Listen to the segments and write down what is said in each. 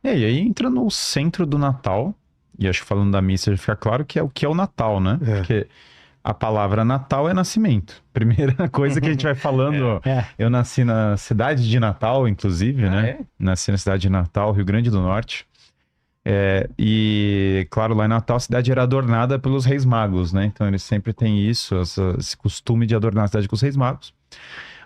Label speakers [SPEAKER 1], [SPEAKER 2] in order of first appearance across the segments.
[SPEAKER 1] E aí entra no centro do Natal, e acho que falando da missa já fica claro que é o que é o Natal, né?
[SPEAKER 2] É.
[SPEAKER 1] Porque a palavra Natal é nascimento. Primeira coisa que a gente vai falando,
[SPEAKER 3] É.
[SPEAKER 1] eu nasci na cidade de Natal, inclusive,
[SPEAKER 3] Ah,
[SPEAKER 1] né?
[SPEAKER 3] é?
[SPEAKER 1] Nasci na cidade de Natal, Rio Grande do Norte. E, claro, lá em Natal a cidade era adornada pelos Reis Magos, né? Então eles sempre têm isso, esse costume de adornar a cidade com os Reis Magos.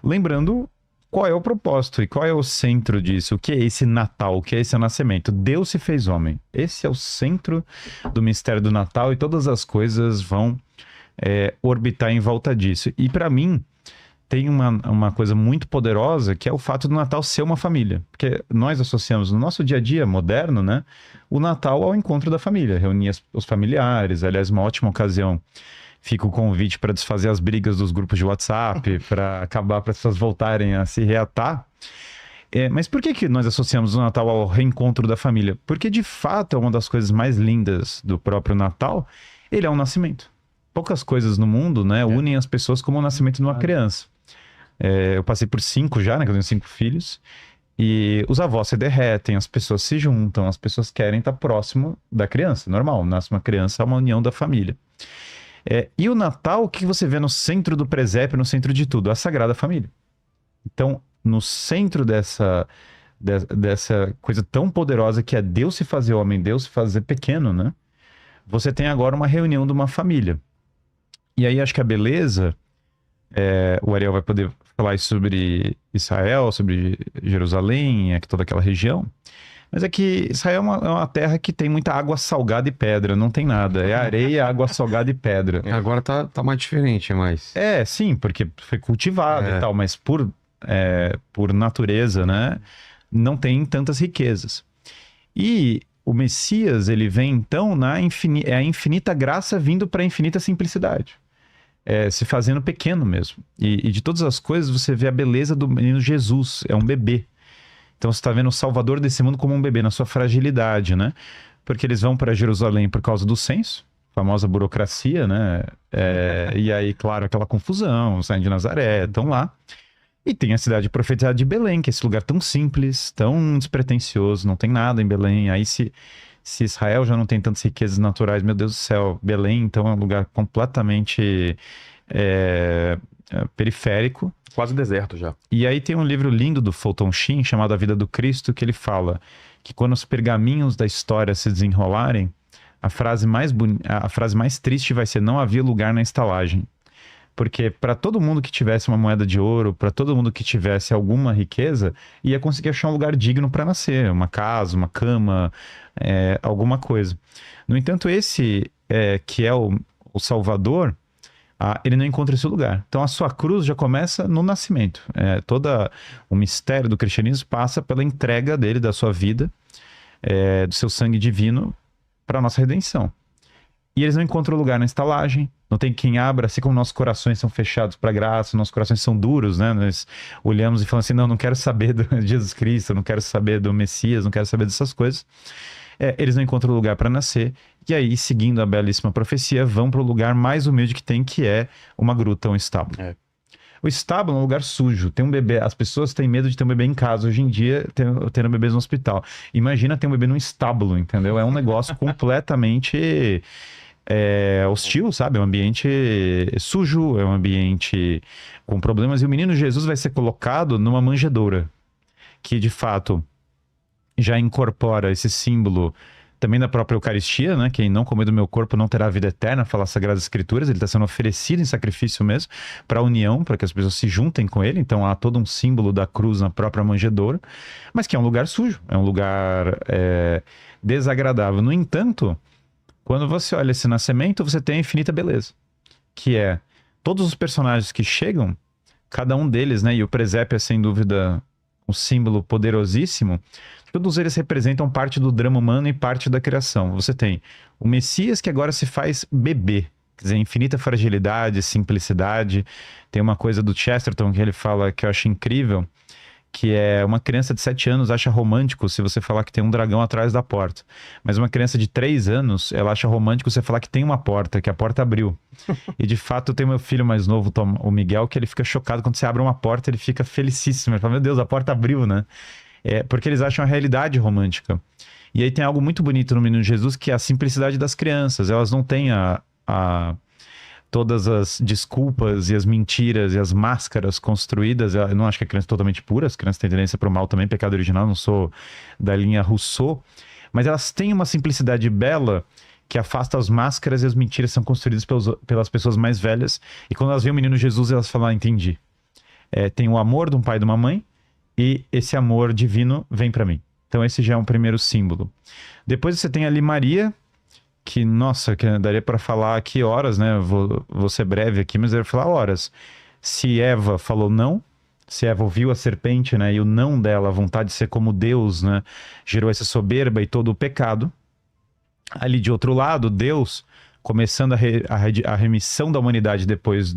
[SPEAKER 1] Lembrando qual é o propósito e qual é o centro disso, o que é esse Natal, o que é esse nascimento. Deus se fez homem. Esse é o centro do mistério do Natal e todas as coisas vão orbitar em volta disso. E para mim, tem uma coisa muito poderosa que é o fato do Natal ser uma família. Porque nós associamos no nosso dia a dia moderno, né, o Natal ao encontro da família, reunir os familiares. Aliás, uma ótima ocasião. Fica o convite para desfazer as brigas dos grupos de WhatsApp, para acabar, para as pessoas voltarem a se reatar. Mas por que nós associamos o Natal ao reencontro da família? Porque de fato é uma das coisas mais lindas do próprio Natal. Ele é um nascimento. Poucas coisas no mundo, né, unem as pessoas como o nascimento de uma criança. Eu passei por 5 já, né? Que eu tenho 5 filhos. E os avós se derretem, as pessoas se juntam, as pessoas querem estar próximo da criança. Normal, nasce uma criança, é uma união da família. E o Natal, o que você vê no centro do presépio, no centro de tudo? A Sagrada Família. Então, no centro dessa coisa tão poderosa que é Deus se fazer homem, Deus se fazer pequeno, né? Você tem agora uma reunião de uma família. E aí acho que a beleza, o Ariel vai poder falar sobre Israel, sobre Jerusalém, toda aquela região. Mas é que Israel é uma terra que tem muita água salgada e pedra, não tem nada. É areia, água salgada e pedra.
[SPEAKER 2] Agora tá mais diferente, mas.
[SPEAKER 1] Sim, porque foi cultivado e tal, mas por natureza, né, não tem tantas riquezas. E o Messias, ele vem então é a infinita graça vindo para a infinita simplicidade. Se fazendo pequeno mesmo. E de todas as coisas você vê a beleza do menino Jesus, é um bebê. Então você está vendo o Salvador desse mundo como um bebê, na sua fragilidade, né? Porque eles vão para Jerusalém por causa do censo, famosa burocracia, né? E aí, claro, aquela confusão, saem de Nazaré, estão lá. E tem a cidade profetizada de Belém, que é esse lugar tão simples, tão despretensioso, não tem nada em Belém. Aí se Israel já não tem tantas riquezas naturais, meu Deus do céu, Belém então é um lugar completamente periférico.
[SPEAKER 3] Quase deserto já.
[SPEAKER 1] E aí tem um livro lindo do Fulton Sheen, chamado A Vida do Cristo, que ele fala que quando os pergaminhos da história se desenrolarem, a frase mais triste vai ser: não havia lugar na estalagem. Porque para todo mundo que tivesse uma moeda de ouro, para todo mundo que tivesse alguma riqueza, ia conseguir achar um lugar digno para nascer, uma casa, uma cama, alguma coisa. No entanto, esse que é o Salvador, ele não encontra esse lugar. Então a sua cruz já começa no nascimento. Todo o mistério do cristianismo passa pela entrega dele, da sua vida, do seu sangue divino para a nossa redenção. E eles não encontram lugar na estalagem, não tem quem abra, assim como nossos corações são fechados para a graça, nossos corações são duros, né? Nós olhamos e falamos assim: não quero saber de Jesus Cristo, não quero saber do Messias, não quero saber dessas coisas. Eles não encontram lugar para nascer, e aí, seguindo a belíssima profecia, vão para o lugar mais humilde que tem, que é uma gruta, um estábulo. O estábulo é um lugar sujo, tem um bebê, as pessoas têm medo de ter um bebê em casa hoje em dia, tendo bebês no hospital. Imagina ter um bebê num estábulo, entendeu? É um negócio completamente hostil, sabe? É um ambiente sujo, é um ambiente com problemas, e o menino Jesus vai ser colocado numa manjedoura, que de fato já incorpora esse símbolo também da própria Eucaristia, né? Quem não comer do meu corpo não terá vida eterna, fala as Sagradas Escrituras. Ele está sendo oferecido em sacrifício mesmo, para a união, para que as pessoas se juntem com ele. Então há todo um símbolo da cruz na própria manjedoura, mas que é um lugar sujo, é um lugar desagradável. No entanto, quando você olha esse nascimento, você tem a infinita beleza, que é todos os personagens que chegam, cada um deles, né? E o presépio é sem dúvida um símbolo poderosíssimo. Todos eles representam parte do drama humano e parte da criação. Você tem o Messias, que agora se faz bebê, quer dizer, infinita fragilidade, simplicidade. Tem uma coisa do Chesterton que ele fala que eu acho incrível, que é: uma criança de 7 anos acha romântico se você falar que tem um dragão atrás da porta. Mas uma criança de 3 anos, ela acha romântico se você falar que tem uma porta, que a porta abriu. E de fato, eu tenho meu filho mais novo, o Miguel, que ele fica chocado quando você abre uma porta, ele fica felicíssimo. Ele fala: meu Deus, a porta abriu, né? Porque eles acham a realidade romântica. E aí tem algo muito bonito no Menino Jesus, que é a simplicidade das crianças. Elas não têm todas as desculpas e as mentiras e as máscaras construídas. Eu não acho que a criança é totalmente pura, as crianças têm tendência para o mal também, pecado original, não sou da linha Rousseau, mas elas têm uma simplicidade bela que afasta as máscaras, e as mentiras são construídas pelas pessoas mais velhas, e quando elas veem o Menino Jesus, elas falam, entendi. Tem o amor de um pai e de uma mãe, e esse amor divino vem para mim. Então esse já é um primeiro símbolo. Depois você tem ali Maria, que, nossa, que daria para falar aqui horas, né? Vou ser breve aqui, mas eu ia falar horas. Se Eva falou não, se Eva ouviu a serpente, né? E o não dela, a vontade de ser como Deus, né? Gerou essa soberba e todo o pecado. Ali de outro lado, Deus, começando a remissão da humanidade depois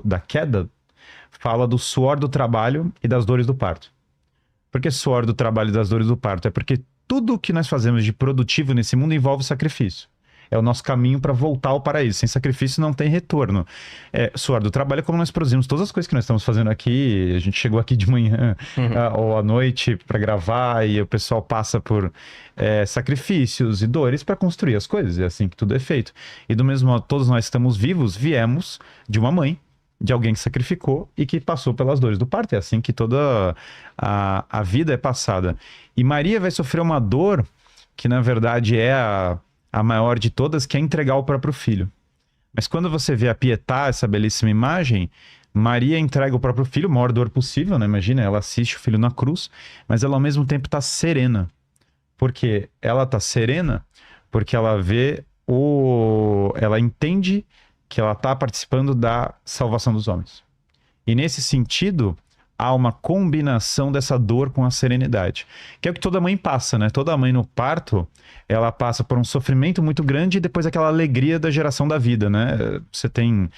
[SPEAKER 1] da queda, fala do suor do trabalho e das dores do parto. Por que suor do trabalho e das dores do parto? É porque tudo o que nós fazemos de produtivo nesse mundo envolve sacrifício. É o nosso caminho para voltar ao paraíso. Sem sacrifício não tem retorno. Suor do trabalho é como nós produzimos todas as coisas que nós estamos fazendo aqui. A gente chegou aqui de manhã ou à noite para gravar e o pessoal passa por sacrifícios e dores para construir as coisas. É assim que tudo é feito. E do mesmo modo, todos nós estamos vivos, viemos de uma mãe, de alguém que sacrificou e que passou pelas dores do parto. É assim que toda a vida é passada. E Maria vai sofrer uma dor que, na verdade, é a maior de todas, que é entregar o próprio filho. Mas quando você vê a Pietà, essa belíssima imagem, Maria entrega o próprio filho, a maior dor possível, né? Imagina, ela assiste o filho na cruz, mas ela ao mesmo tempo está serena. Por quê? Ela está serena porque ela vê ela entende que ela está participando da salvação dos homens. E nesse sentido, há uma combinação dessa dor com a serenidade. Que é o que toda mãe passa, né? Toda mãe no parto, ela passa por um sofrimento muito grande e depois aquela alegria da geração da vida, né? Você tem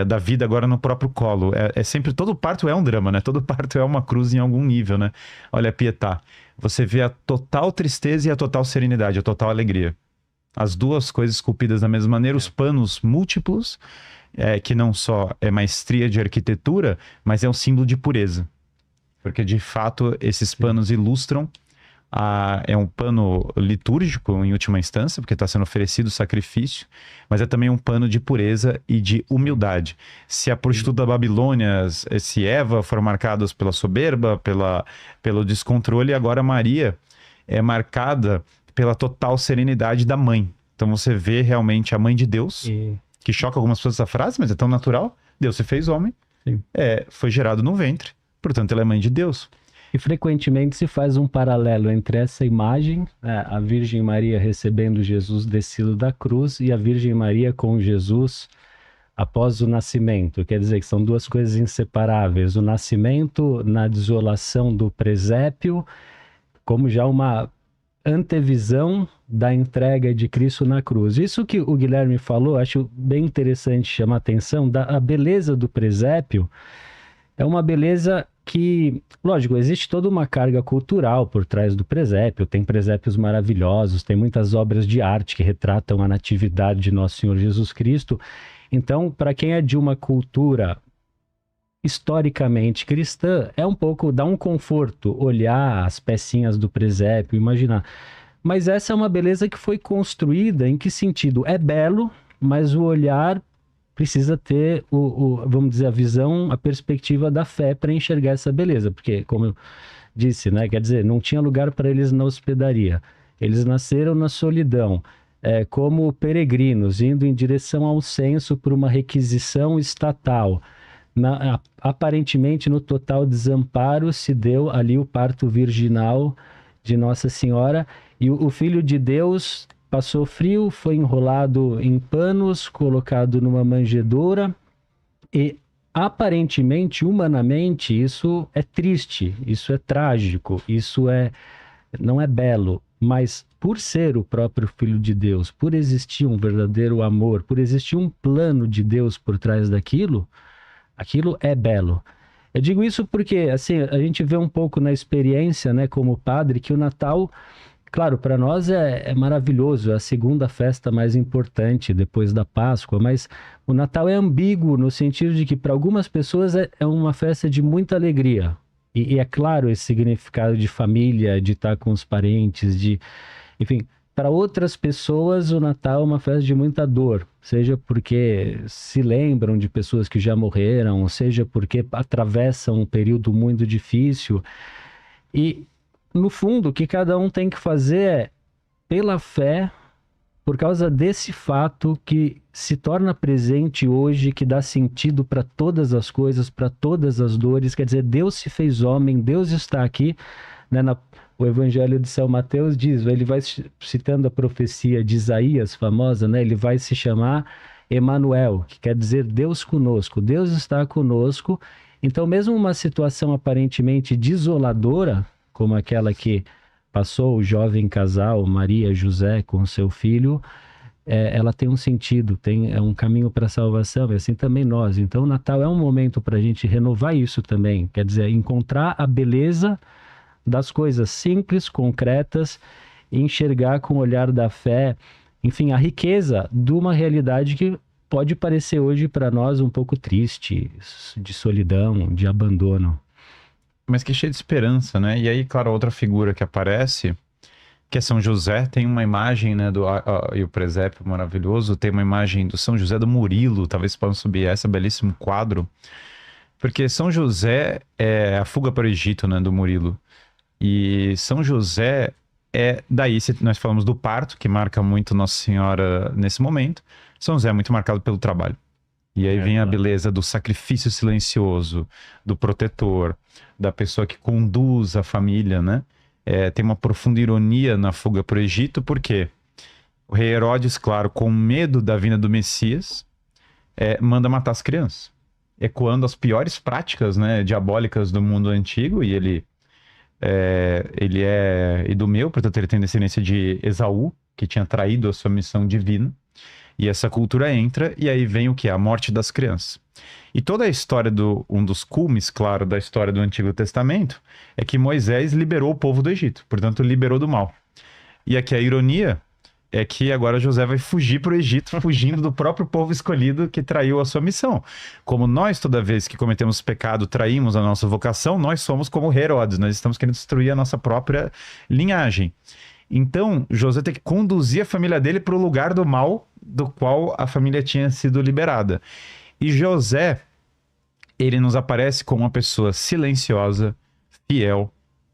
[SPEAKER 1] da vida agora no próprio colo. Sempre, todo parto é um drama, né? Todo parto é uma cruz em algum nível, né? Olha a Pietà. Você vê a total tristeza e a total serenidade, a total alegria. As duas coisas esculpidas da mesma maneira, os panos múltiplos, que não só é maestria de arquitetura, mas é um símbolo de pureza. Porque, de fato, esses panos ilustram... é um pano litúrgico, em última instância, porque está sendo oferecido sacrifício, mas é também um pano de pureza e de humildade. Se a prostituta da Babilônia, se Eva foram marcadas pela soberba, pelo descontrole, agora Maria é marcada pela total serenidade da mãe. Então você vê realmente a mãe de Deus, que choca algumas pessoas essa frase, mas é tão natural. Deus se fez homem, foi gerado no ventre, portanto ela é mãe de Deus.
[SPEAKER 3] E frequentemente se faz um paralelo entre essa imagem, a Virgem Maria recebendo Jesus descido da cruz, e a Virgem Maria com Jesus após o nascimento. Quer dizer que são duas coisas inseparáveis. O nascimento na desolação do presépio, como já uma antevisão da entrega de Cristo na cruz. Isso que o Guilherme falou, acho bem interessante, chama a atenção, a beleza do presépio. É uma beleza que, lógico, existe toda uma carga cultural por trás do presépio. Tem presépios maravilhosos, tem muitas obras de arte que retratam a natividade de Nosso Senhor Jesus Cristo. Então, para quem é de uma cultura historicamente cristã, é um pouco, dá um conforto olhar as pecinhas do presépio, imaginar. Mas essa é uma beleza que foi construída, em que sentido? É belo, mas o olhar precisa ter, vamos dizer, a visão, a perspectiva da fé para enxergar essa beleza. Porque, como eu disse, né, quer dizer, não tinha lugar para eles na hospedaria. Eles nasceram na solidão, como peregrinos, indo em direção ao censo por uma requisição estatal. Aparentemente, no total desamparo, se deu ali o parto virginal de Nossa Senhora, e o Filho de Deus passou frio, foi enrolado em panos, colocado numa manjedoura, e aparentemente, humanamente, isso é triste, isso é trágico, isso não é belo, mas por ser o próprio Filho de Deus, por existir um verdadeiro amor, por existir um plano de Deus por trás daquilo, aquilo é belo. Eu digo isso porque, assim, a gente vê um pouco na experiência, né, como padre, que o Natal, claro, para nós é maravilhoso, é a segunda festa mais importante depois da Páscoa, mas o Natal é ambíguo no sentido de que para algumas pessoas é uma festa de muita alegria, E é claro esse significado de família, de estar com os parentes, enfim, para outras pessoas o Natal é uma festa de muita dor, seja porque se lembram de pessoas que já morreram, seja porque atravessam um período muito difícil. E, no fundo, o que cada um tem que fazer é, pela fé, por causa desse fato que se torna presente hoje, que dá sentido para todas as coisas, para todas as dores, quer dizer, Deus se fez homem, Deus está aqui, né? O Evangelho de São Mateus diz, ele vai citando a profecia de Isaías, famosa, né? Ele vai se chamar Emanuel, que quer dizer Deus conosco, Deus está conosco. Então, mesmo uma situação aparentemente desoladora, como aquela que passou o jovem casal, Maria e José, com seu filho, ela tem um sentido, é um caminho para a salvação, e assim também nós. Então, o Natal é um momento para a gente renovar isso também, quer dizer, encontrar a beleza das coisas simples, concretas, e enxergar com o olhar da fé, enfim, a riqueza de uma realidade que pode parecer hoje para nós um pouco triste, de solidão, de abandono.
[SPEAKER 1] Mas que é cheio de esperança, né? E aí, claro, outra figura que aparece, que é São José, tem uma imagem, né, e o presépio maravilhoso, tem uma imagem do São José do Murilo, talvez possam subir essa, belíssimo quadro, porque São José é a fuga para o Egito, né, do Murilo. E São José daí, se nós falamos do parto, que marca muito Nossa Senhora nesse momento, São José é muito marcado pelo trabalho. E aí vem a beleza do sacrifício silencioso, do protetor, da pessoa que conduz a família, né? Tem uma profunda ironia na fuga para o Egito, porque o rei Herodes, claro, com medo da vinda do Messias, manda matar as crianças, ecoando as piores práticas, né, diabólicas do mundo antigo, e ele é idumeu, portanto ele tem descendência de Esaú, que tinha traído a sua missão divina. E essa cultura entra, e aí vem o que? A morte das crianças. E toda a história um dos cumes, claro, da história do Antigo Testamento, é que Moisés liberou o povo do Egito, portanto, liberou do mal. E aqui a ironia é que agora José vai fugir para o Egito, fugindo do próprio povo escolhido que traiu a sua missão. Como nós, toda vez que cometemos pecado, traímos a nossa vocação, nós somos como Herodes, nós estamos querendo destruir a nossa própria linhagem. Então, José tem que conduzir a família dele para o lugar do mal do qual a família tinha sido liberada. E José, ele nos aparece como uma pessoa silenciosa, fiel,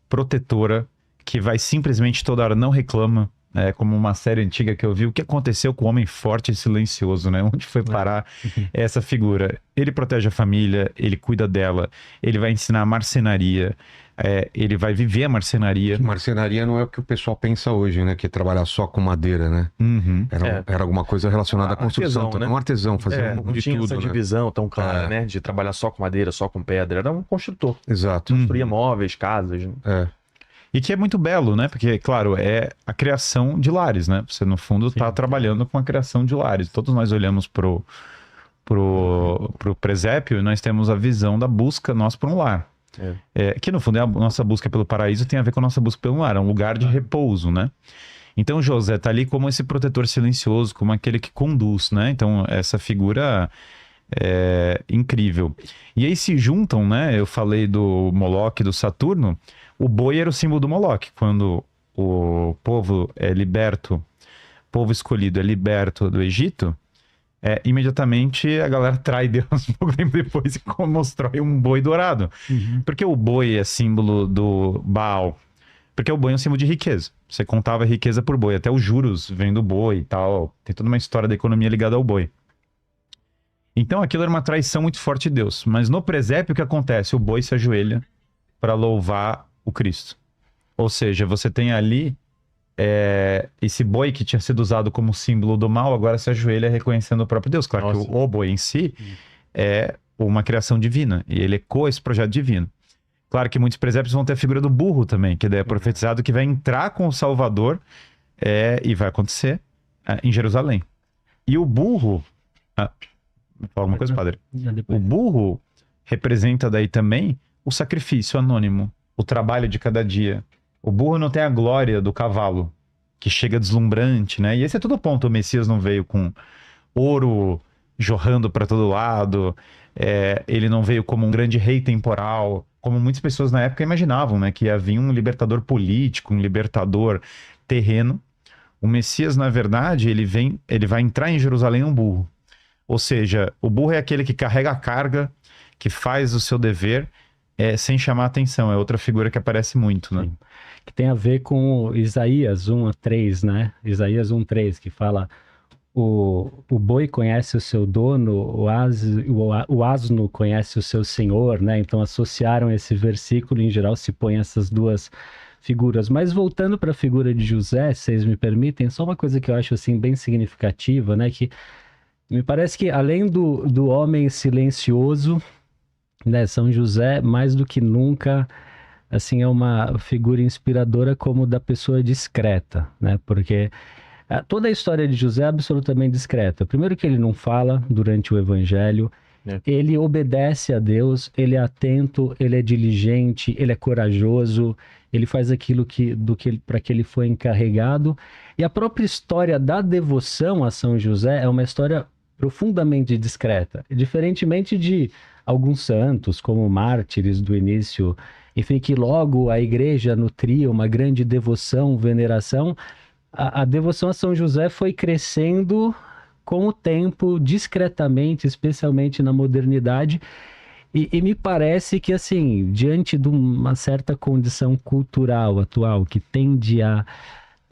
[SPEAKER 1] protetora, que vai simplesmente toda hora, não reclama, como uma série antiga que eu vi, o que aconteceu com o homem forte e silencioso, né? Onde foi parar essa figura? Ele protege a família, ele cuida dela, ele vai ensinar a marcenaria, ele vai viver a marcenaria.
[SPEAKER 2] Marcenaria não é o que o pessoal pensa hoje, né? Que é trabalhar só com madeira, né?
[SPEAKER 1] Uhum.
[SPEAKER 2] Era alguma coisa relacionada à construção.
[SPEAKER 4] Artesão, né?
[SPEAKER 2] Um artesão, fazer
[SPEAKER 4] não
[SPEAKER 2] de
[SPEAKER 4] tinha
[SPEAKER 2] tudo,
[SPEAKER 4] essa
[SPEAKER 2] né?
[SPEAKER 4] divisão tão clara, né? De trabalhar só com madeira, só com pedra. Era um construtor.
[SPEAKER 2] Exato.
[SPEAKER 4] Construía móveis, casas.
[SPEAKER 1] E que é muito belo, né? Porque, claro, é a criação de lares, né? Você, no fundo, está trabalhando com a criação de lares. Todos nós olhamos pro presépio e nós temos a visão da busca nossa por um lar. Que, no fundo, a nossa busca pelo paraíso tem a ver com a nossa busca pelo lar. É um lugar de repouso, né? Então, José está ali como esse protetor silencioso, como aquele que conduz, né? Então, essa figura é incrível. E aí se juntam, né? Eu falei do Moloque, do Saturno. O boi era o símbolo do Moloque. Quando o povo é liberto, o povo escolhido é liberto do Egito, imediatamente a galera trai Deus um pouco tempo depois e constrói um boi dourado. Porque o boi é símbolo do Baal. Porque o boi é um símbolo de riqueza. Você contava riqueza por boi. Até os juros vêm do boi e tal. Tem toda uma história da economia ligada ao boi. Então aquilo era uma traição muito forte de Deus. Mas no presépio o que acontece? O boi se ajoelha para louvar o Cristo. Ou seja, você tem ali esse boi que tinha sido usado como símbolo do mal, agora se ajoelha reconhecendo o próprio Deus. Claro que o boi em si é uma criação divina, e ele ecoa esse projeto divino. Claro que muitos presépios vão ter a figura do burro também, que daí é profetizado que vai entrar com o Salvador, e vai acontecer em Jerusalém. E o burro... fala uma coisa, padre. O burro representa daí também o sacrifício anônimo, o trabalho de cada dia. O burro não tem a glória do cavalo, que chega deslumbrante, né? E esse é todo o ponto. O Messias não veio com ouro jorrando para todo lado. Ele não veio como um grande rei temporal, como muitas pessoas na época imaginavam, né? Que havia um libertador político, um libertador terreno. O Messias, na verdade, ele vai entrar em Jerusalém um burro. Ou seja, o burro é aquele que carrega a carga, que faz o seu dever, sem chamar atenção. É outra figura que aparece muito, né?
[SPEAKER 3] Sim. Que tem a ver com Isaías 1:3, né? Isaías 1:3, que fala: o boi conhece o seu dono, o asno conhece o seu senhor, né? Então associaram esse versículo, em geral se põe essas duas figuras. Mas voltando para a figura de José, se vocês me permitem, só uma coisa que eu acho assim bem significativa, né? Que me parece que além do homem silencioso, né? São José, mais do que nunca, assim, é uma figura inspiradora como da pessoa discreta, né? Porque toda a história de José é absolutamente discreta. Primeiro que ele não fala durante o evangelho, ele obedece a Deus, ele é atento, ele é diligente, ele é corajoso, ele faz aquilo para que ele foi encarregado. E a própria história da devoção a São José é uma história profundamente discreta. Diferentemente de alguns santos, como mártires do início, enfim, que logo a igreja nutria uma grande devoção, veneração. A devoção a São José foi crescendo com o tempo, discretamente, especialmente na modernidade, e me parece que, assim, diante de uma certa condição cultural atual, que tende a,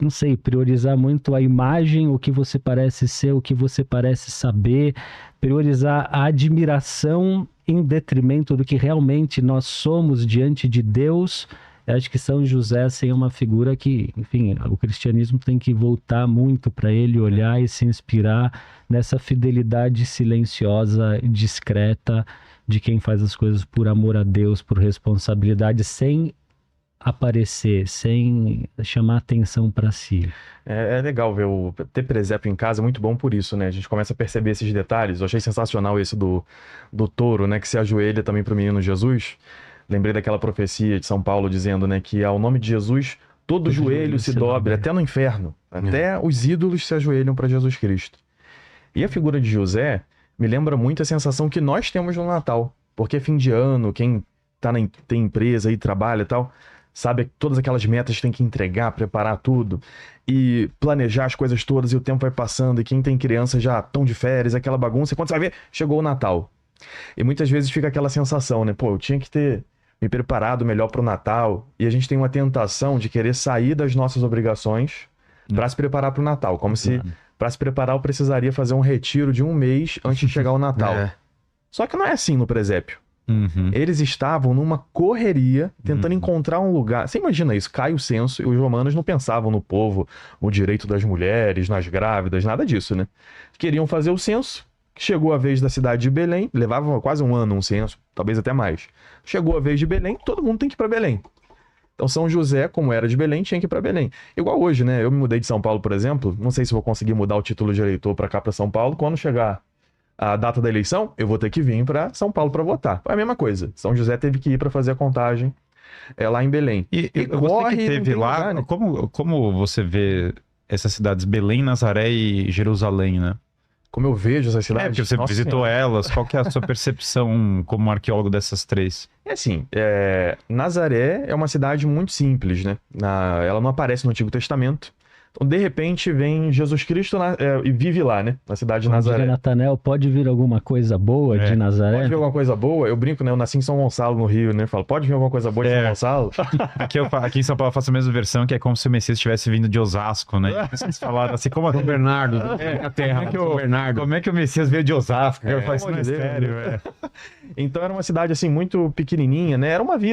[SPEAKER 3] não sei, priorizar muito a imagem, o que você parece ser, o que você parece saber, priorizar a admiração em detrimento do que realmente nós somos diante de Deus. Eu acho que São José assim, é uma figura que, enfim, o cristianismo tem que voltar muito para ele, olhar e se inspirar nessa fidelidade silenciosa, discreta, de quem faz as coisas por amor a Deus, por responsabilidade, sem aparecer, sem chamar atenção para si.
[SPEAKER 4] É legal ter presépio em casa, é muito bom por isso, né? A gente começa a perceber esses detalhes. Eu achei sensacional esse do touro, né? Que se ajoelha também para o menino Jesus. Lembrei daquela profecia de São Paulo dizendo, né, que ao nome de Jesus todo joelho se dobre, até no inferno. Até os ídolos se ajoelham para Jesus Cristo. E a figura de José me lembra muito a sensação que nós temos no Natal. Porque é fim de ano, quem tem empresa e trabalha e tal, sabe que todas aquelas metas que tem que entregar, preparar tudo e planejar as coisas todas, e o tempo vai passando, e quem tem criança já estão de férias, aquela bagunça, e quando você vai ver, chegou o Natal. E muitas vezes fica aquela sensação, né? Pô, eu tinha que ter me preparado melhor para o Natal, e a gente tem uma tentação de querer sair das nossas obrigações para se preparar para o Natal, como se para se preparar eu precisaria fazer um retiro de 1 mês antes de chegar o Natal. Só que não é assim no presépio. Eles estavam numa correria, tentando encontrar um lugar. Você imagina isso, cai o censo, e os romanos não pensavam no povo, o direito das mulheres, nas grávidas, nada disso, né? Queriam fazer o censo. Chegou a vez da cidade de Belém, levava quase 1 ano um censo, talvez até mais. Chegou a vez de Belém, todo mundo tem que ir para Belém. Então São José, como era de Belém, tinha que ir para Belém. Igual hoje, né? Eu me mudei de São Paulo, por exemplo, não sei se vou conseguir mudar o título de eleitor para cá, para São Paulo. Quando chegar a data da eleição, eu vou ter que vir para São Paulo para votar. É a mesma coisa. São José teve que ir para fazer a contagem lá em Belém.
[SPEAKER 1] E você que teve lá, lugar, né? Como você vê essas cidades, Belém, Nazaré e Jerusalém, né?
[SPEAKER 4] Como eu vejo essas cidades...
[SPEAKER 1] porque você visitou elas, qual que é a sua percepção como arqueólogo dessas 3?
[SPEAKER 4] É assim, Nazaré é uma cidade muito simples, né? Ela não aparece no Antigo Testamento. Então, de repente, vem Jesus Cristo e vive lá, né? Na cidade de Nazaré.
[SPEAKER 3] Natanael, pode vir alguma coisa boa de Nazaré?
[SPEAKER 4] Pode vir alguma coisa boa? Eu brinco, né? Eu nasci em São Gonçalo, no Rio, né? Eu falo, pode vir alguma coisa boa de São Gonçalo?
[SPEAKER 1] Aqui em São Paulo eu faço a mesma versão, que é como se o Messias estivesse vindo de Osasco, né? Vocês falaram assim, como
[SPEAKER 2] São Bernardo, a terra,
[SPEAKER 1] como é que o Messias veio de Osasco? Eu faço
[SPEAKER 4] de Deus,
[SPEAKER 1] sério,
[SPEAKER 4] Então era uma cidade, assim, muito pequenininha, né? Era uma vila.